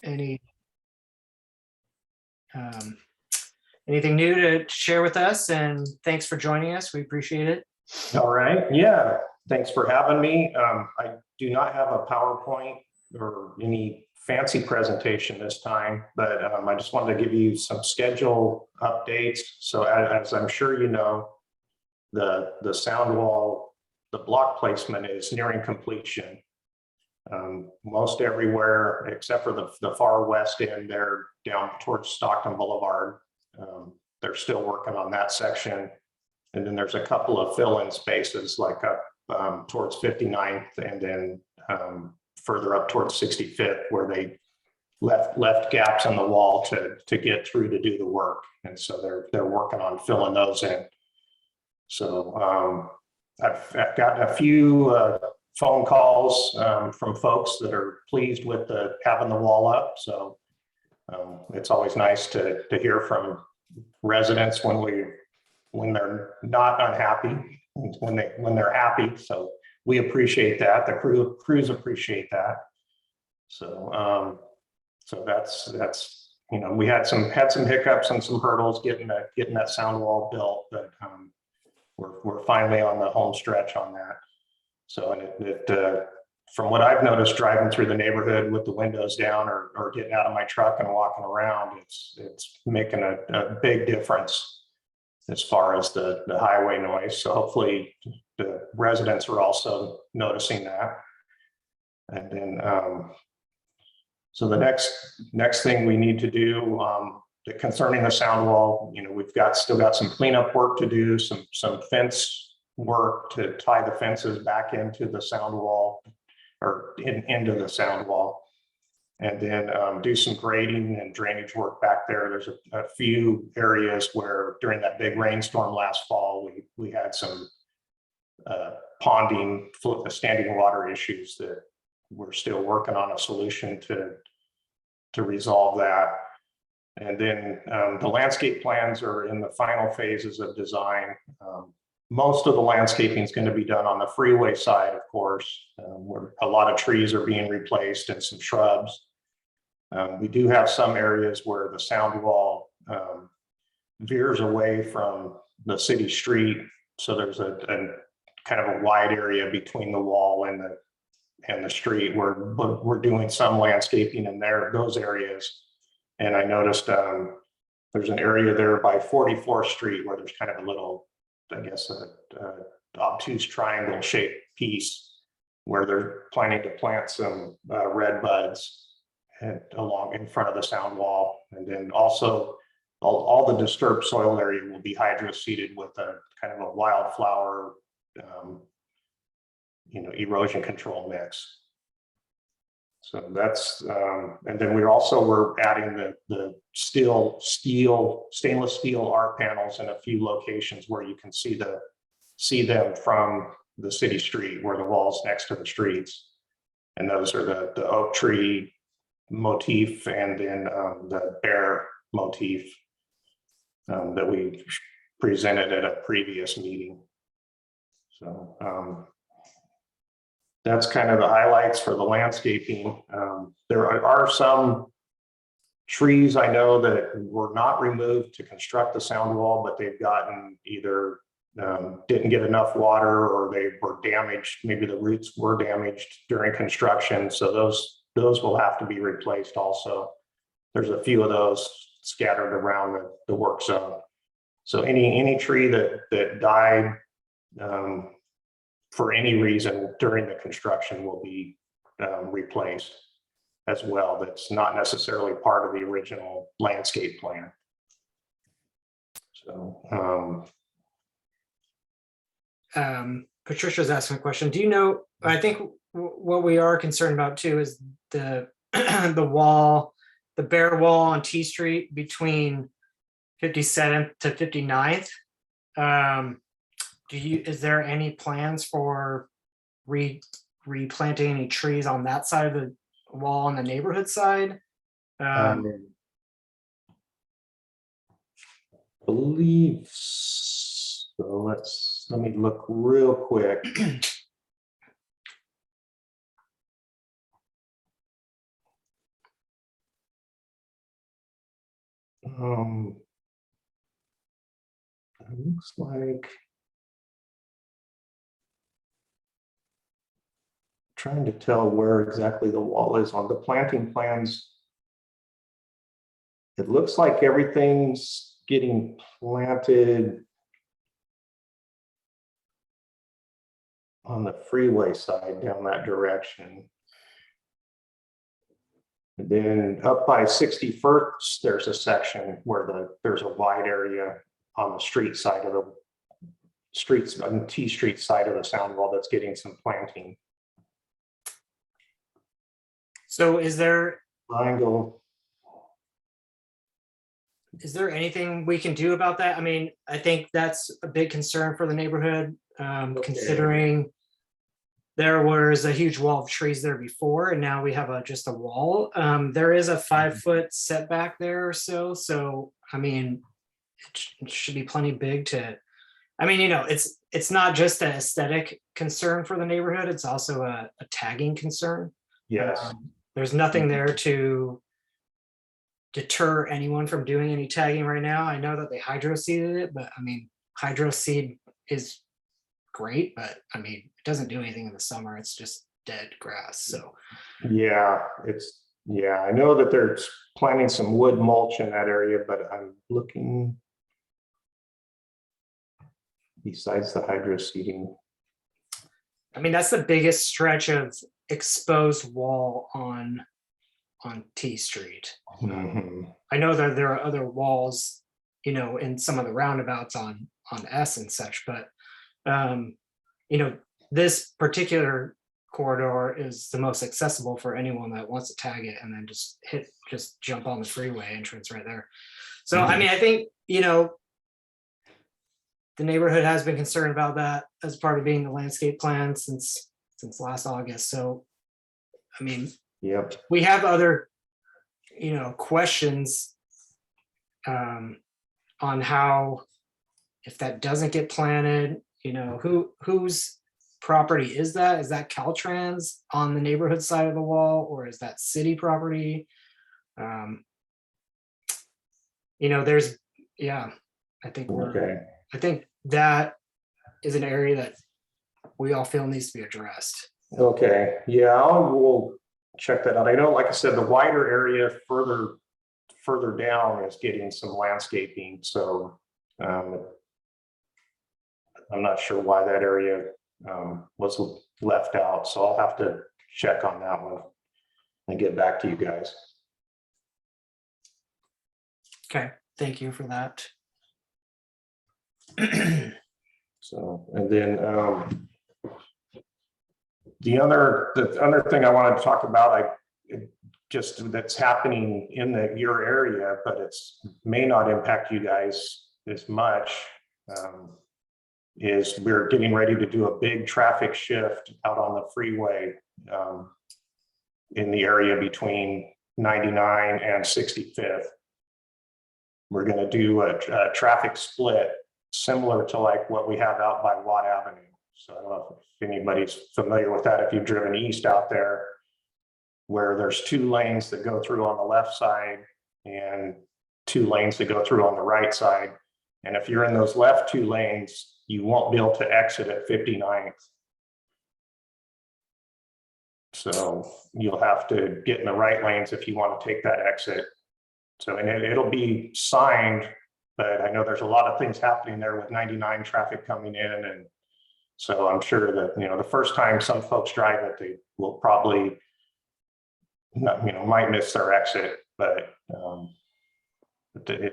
any anything new to share with us, and thanks for joining us. We appreciate it. All right. Yeah. Thanks for having me. I do not have a PowerPoint or any fancy presentation this time, but I just wanted to give you some schedule updates. So as I'm sure you know, the sound wall, the block placement is nearing completion. Most everywhere except for the far west end there down towards Stockton Boulevard. They're still working on that section. And then there's a couple of fill-in spaces like up towards 59th and then further up towards 65th where they left gaps on the wall to get through to do the work. And so they're working on filling those in. So I've gotten a few phone calls from folks that are pleased with having the wall up. So it's always nice to hear from residents when they're not unhappy, when they're happy. So we appreciate that. The crews appreciate that. So so that's you know, we had some hiccups and some hurdles getting that sound wall built, but we're finally on the home stretch on that. So and it from what I've noticed driving through the neighborhood with the windows down or getting out of my truck and walking around, it's making a big difference as far as the highway noise. So hopefully the residents are also noticing that. And then so the next thing we need to do concerning the sound wall, you know, we've still got some cleanup work to do, some fence work to tie the fences back into the sound wall or into the sound wall, and then do some grading and drainage work back there. There's a few areas where during that big rainstorm last fall, we had some ponding, standing water issues that we're still working on a solution to resolve that. And then the landscape plans are in the final phases of design. Most of the landscaping is going to be done on the freeway side, of course, where a lot of trees are being replaced and some shrubs. We do have some areas where the sound wall veers away from the city street. So there's a kind of a wide area between the wall and the street where we're doing some landscaping in those areas. And I noticed there's an area there by 44th Street where there's kind of a little, I guess, a obtuse triangle shaped piece where they're planning to plant some red buds along in front of the sound wall. And then also all the disturbed soil area will be hydro-seeded with a kind of a wildflower, you know, erosion control mix. So that's, and then we're adding the stainless steel R panels in a few locations where you can see them from the city street where the wall's next to the streets. And those are the oak tree motif and then the bear motif that we presented at a previous meeting. So that's kind of the highlights for the landscaping. There are some trees I know that were not removed to construct the sound wall, but they've gotten either didn't get enough water or they were damaged. Maybe the roots were damaged during construction. So those will have to be replaced also. There's a few of those scattered around the work zone. So any tree that died for any reason during the construction will be replaced as well. That's not necessarily part of the original landscape plan. So Patricia's asking a question. Do you know, I think what we are concerned about too is the wall, the bare wall on T Street between 57th to 59th. Is there any plans for replanting any trees on that side of the wall on the neighborhood side? Believe so. Let me look real quick. It looks like, trying to tell where exactly the wall is on the planting plans. It looks like everything's getting planted on the freeway side down that direction. And then up by 61st, there's a section where there's a wide area on the street side of the streets, on T Street side of the sound wall that's getting some planting. So is there Triangle. anything we can do about that? I mean, I think that's a big concern for the neighborhood, considering there was a huge wall of trees there before, and now we have just a wall. There is a 5-foot setback there or so. So, I mean, it should be plenty big to, I mean, you know, it's not just an aesthetic concern for the neighborhood. It's also a tagging concern. Yes. There's nothing there to deter anyone from doing any tagging right now. I know that they hydro seeded it, but I mean, hydro seed is great, but I mean, it doesn't do anything in the summer. It's just dead grass. So Yeah, I know that they're planting some wood mulch in that area, but I'm looking besides the hydro seeding. I mean, that's the biggest stretch of exposed wall on T Street. I know that there are other walls, you know, in some of the roundabouts on S and such, but you know, this particular corridor is the most accessible for anyone that wants to tag it and then just jump on the freeway entrance right there. So I mean, I think, you know, the neighborhood has been concerned about that as part of being the landscape plan since last August. So I mean, Yep. we have other, you know, questions on how, if that doesn't get planted, you know, whose property is that? Is that CalTrans on the neighborhood side of the wall, or is that city property? You know, there's, yeah, I think I think that is an area that we all feel needs to be addressed. Okay, yeah, we'll check that out. I know, like I said, the wider area further down is getting some landscaping, so I'm not sure why that area was left out, so I'll have to check on that one and get back to you guys. Okay, thank you for that. So, and then the other thing I wanted to talk about, that's happening in your area, but it's may not impact you guys as much, is we're getting ready to do a big traffic shift out on the freeway in the area between 99 and 65th. We're going to do a traffic split similar to like what we have out by Watt Avenue. So I don't know if anybody's familiar with that. If you've driven east out there, where there's 2 lanes that go through on the left side and 2 lanes that go through on the right side. And if you're in those left 2 lanes, you won't be able to exit at 59th. So you'll have to get in the right lanes if you want to take that exit. So, and it'll be signed, but I know there's a lot of things happening there with 99 traffic coming in. And so I'm sure that, you know, the first time some folks drive it, they will probably not, you know, might miss their exit, but the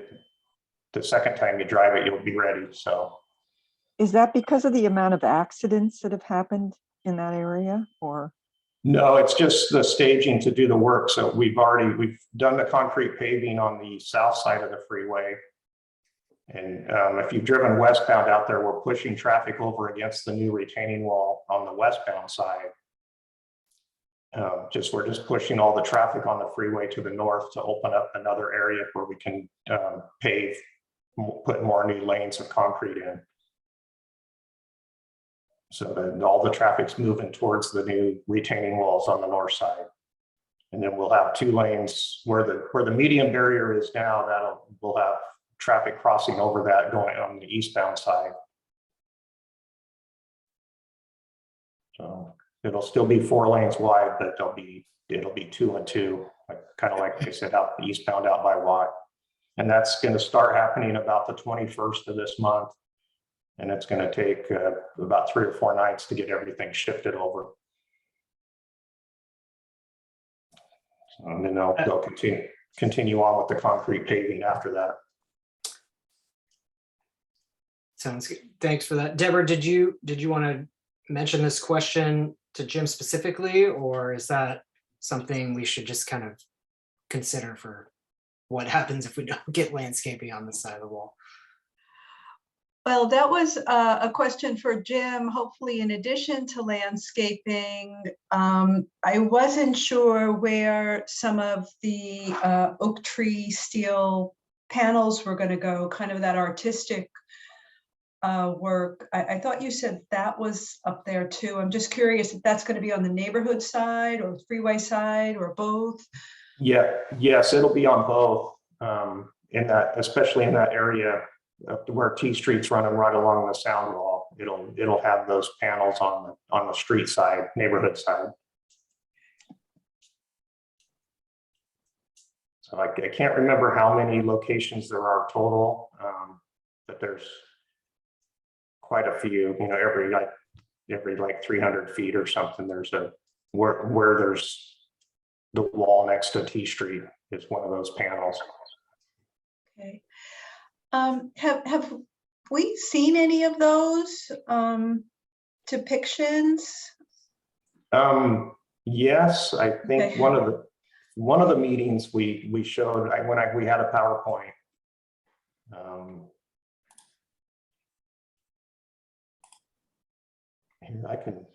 second time you drive it, you'll be ready. So is that because of the amount of accidents that have happened in that area, or? no, it's just the staging to do the work. So we've done the concrete paving on the south side of the freeway. And if you've driven westbound out there, we're pushing traffic over against the new retaining wall on the westbound side. We're just pushing all the traffic on the freeway to the north to open up another area where we can pave, put more new lanes of concrete in. So that all the traffic's moving towards the new retaining walls on the north side. And then we'll have 2 lanes where the median barrier is now. We'll have traffic crossing over that going on the eastbound side. So it'll still be 4 lanes wide, but it'll be 2 and 2, kind of like I said, out eastbound out by Watt. And that's going to start happening about the 21st of this month. And it's going to take about 3 or 4 nights to get everything shifted over. And then they'll continue on with the concrete paving after that. Sounds good. Thanks for that. Deborah, did you want to mention this question to Jim specifically, or is that something we should just kind of consider for what happens if we don't get landscaping on the side of the wall? Well, that was a question for Jim, hopefully in addition to landscaping. I wasn't sure where some of the oak tree steel panels were going to go, kind of that artistic work. I thought you said that was up there too. I'm just curious if that's going to be on the neighborhood side or freeway side or both. Yeah, yes, it'll be on both. Especially in that area where T Street's running right along the sound wall. It'll have those panels on the street side, neighborhood side. So I can't remember how many locations there are total, but there's quite a few. You know, every 300 feet or something, there's where there's the wall next to T Street is one of those panels. Okay. Have we seen any of those depictions? Yes, I think Okay. one of the meetings we showed when we had a PowerPoint. Here I can.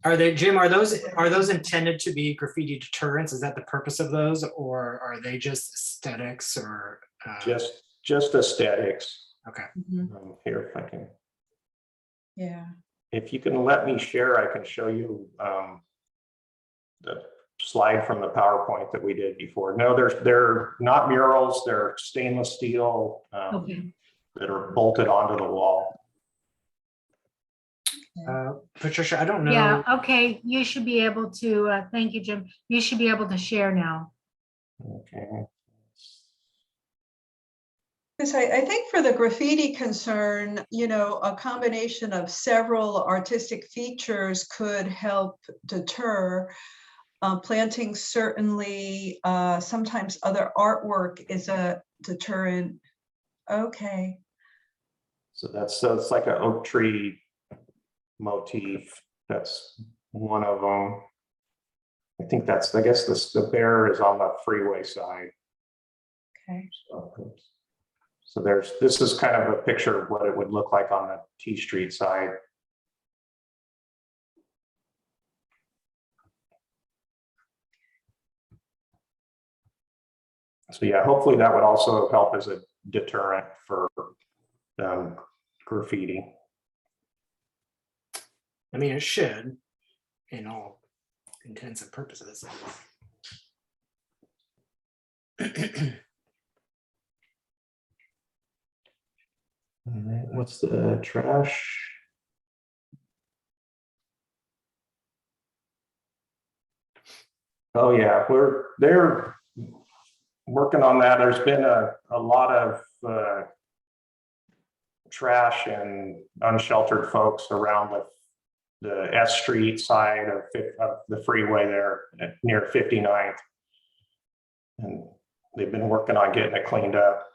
Are they, Jim, are those intended to be graffiti deterrents? Is that the purpose of those, or are they just aesthetics or? Just aesthetics. Okay. Here, if I can. Yeah. If you can let me share, I can show you the slide from the PowerPoint that we did before. No, they're not murals. They're stainless steel that are bolted onto the wall. Patricia, I don't know. Yeah, okay, you should be able to, thank you, Jim. You should be able to share now. Okay. Because I think for the graffiti concern, you know, a combination of several artistic features could help deter. Planting certainly, sometimes other artwork is a deterrent. Okay. So it's like an oak tree motif. That's one of them. I think I guess the bear is on the freeway side. Okay. So this is kind of a picture of what it would look like on the T Street side. So yeah, hopefully that would also help as a deterrent for graffiti. I mean, it should, in all intents and purposes. All right, what's the trash? Oh yeah, they're working on that. There's been a lot of trash and unsheltered folks around the S Street side of the freeway there near 59th. And they've been working on getting it cleaned up.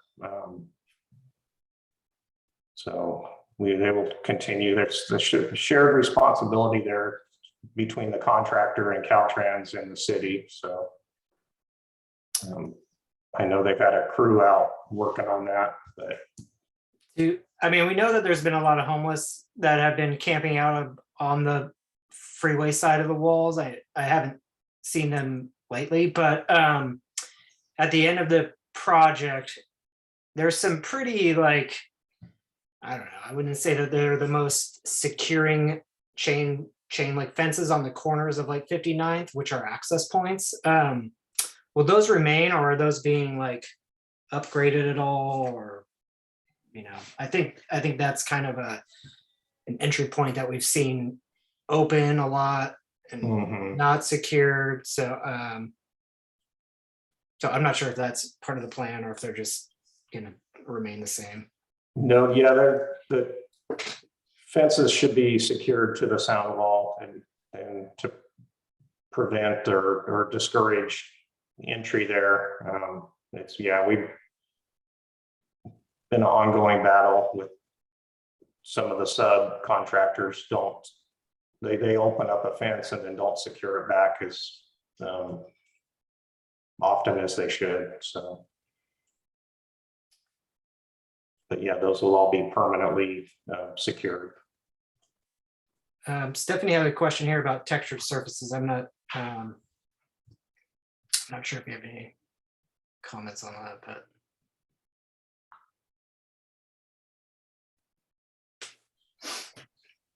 So they will continue. There's the shared responsibility there between the contractor and CalTrans and the city. So I know they've had a crew out working on that, but. I mean, we know that there's been a lot of homeless that have been camping out on the freeway side of the walls. I haven't seen them lately, but at the end of the project, there's some pretty like, I don't know, I wouldn't say that they're the most securing chain link fences on the corners of like 59th, which are access points. Will those remain, or are those being like upgraded at all? Or, I think that's kind of an entry point that we've seen open a lot and Mhm. not secured. So I'm not sure if that's part of the plan or if they're just gonna remain the same. No, yeah, the fences should be secured to the sound wall and to prevent or discourage entry there. We've been an ongoing battle with some of the subcontractors. They open up a fence and then don't secure it back as often as they should, so. But yeah, those will all be permanently secured. Stephanie had a question here about textured surfaces. I'm not sure if you have any comments on that, but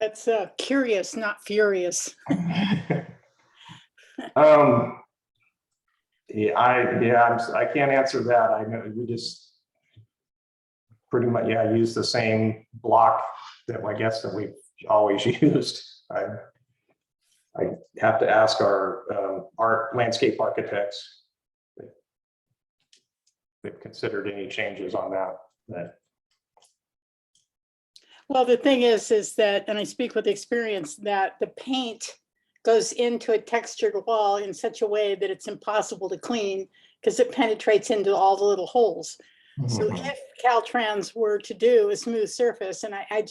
That's curious, not furious. I can't answer that. I know we just pretty much, use the same block that I guess that we've always used. I have to ask our landscape architects if they've considered any changes on that. Well, the thing is that, and I speak with experience, that the paint goes into a textured wall in such a way that it's impossible to clean because it penetrates into all the little holes. So if CalTrans were to do a smooth surface, and I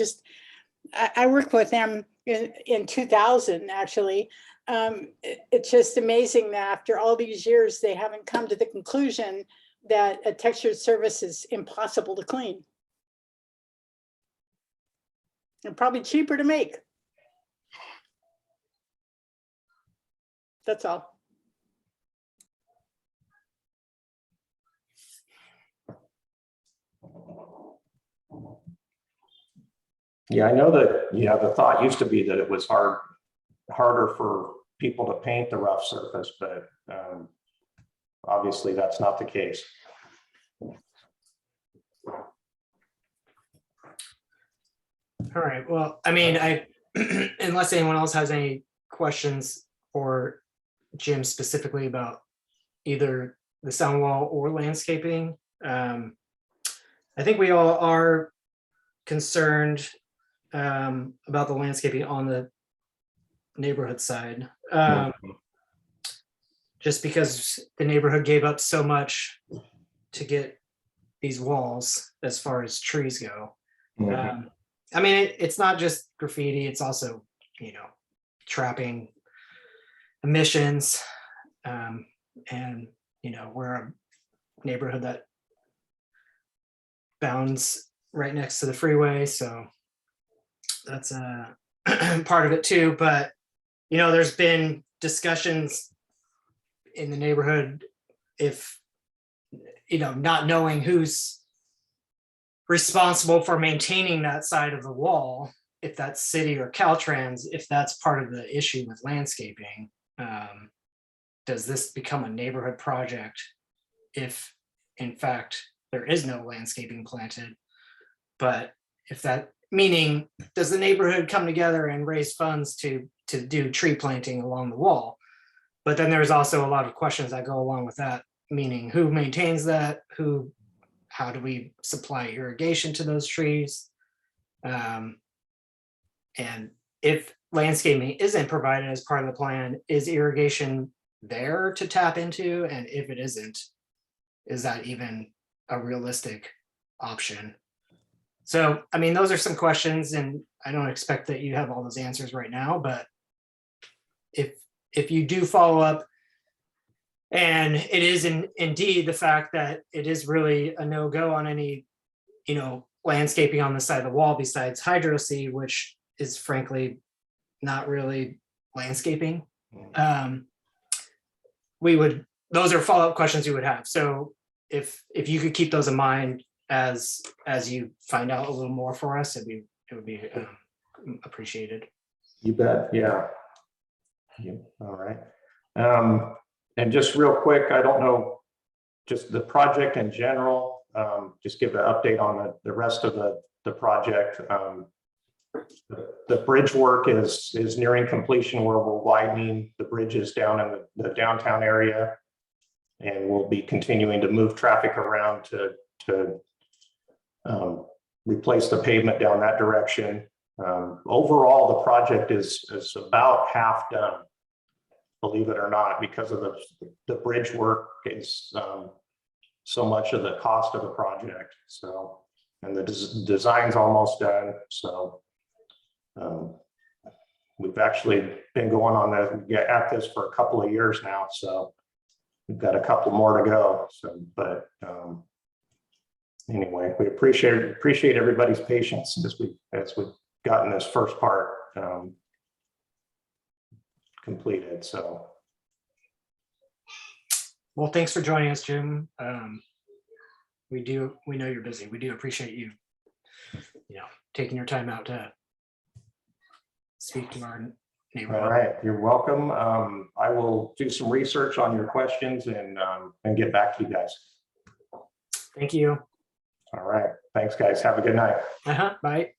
worked with them in 2000, actually, it's just amazing that after all these years, they haven't come to the conclusion that a textured surface is impossible to clean. And probably cheaper to make. That's all. Yeah, I know that, the thought used to be that it was harder for people to paint the rough surface, but obviously that's not the case. all right. Well, I mean, unless anyone else has any questions for Jim specifically about either the sound wall or landscaping, I think we all are concerned about the landscaping on the neighborhood side. Just because the neighborhood gave up so much to get these walls as far as trees go. I mean, it's not just graffiti, it's also, trapping emissions. And, we're a neighborhood that bounds right next to the freeway. So that's a part of it too. But, there's been discussions in the neighborhood if, not knowing who's responsible for maintaining that side of the wall, if that's city or CalTrans, if that's part of the issue with landscaping. Does this become a neighborhood project if in fact there is no landscaping planted? But if that, meaning does the neighborhood come together and raise funds to do tree planting along the wall? But then there's also a lot of questions that go along with that, meaning who maintains that, how do we supply irrigation to those trees? And if landscaping isn't provided as part of the plan, is irrigation there to tap into? And if it isn't, is that even a realistic option? So, I mean, those are some questions, and I don't expect that you have all those answers right now, but if you do follow up, and it is indeed the fact that it is really a no-go on any, landscaping on the side of the wall besides hydro seed, which is frankly not really landscaping. Those are follow-up questions you would have. So if you could keep those in mind, as you find out a little more for us, it would be appreciated. You bet, yeah. Yeah, all right. And just real quick, I don't know, just the project in general, just give an update on the rest of the project. The bridge work is nearing completion where we're widening the bridges down in the downtown area. And we'll be continuing to move traffic around to replace the pavement down that direction. Overall, the project is about half done, believe it or not, because of the bridge work is so much of the cost of the project. So, and the design's almost done. So we've actually been going on at this for a couple of years now. So we've got a couple more to go. So, but anyway, we appreciate everybody's patience as we've gotten this first part completed. So, Well, thanks for joining us, Jim. We know you're busy. We do appreciate you, taking your time out to speak to our neighborhood. all right, you're welcome. I will do some research on your questions and get back to you guys. Thank you. All right, thanks guys. Have a good night. Bye.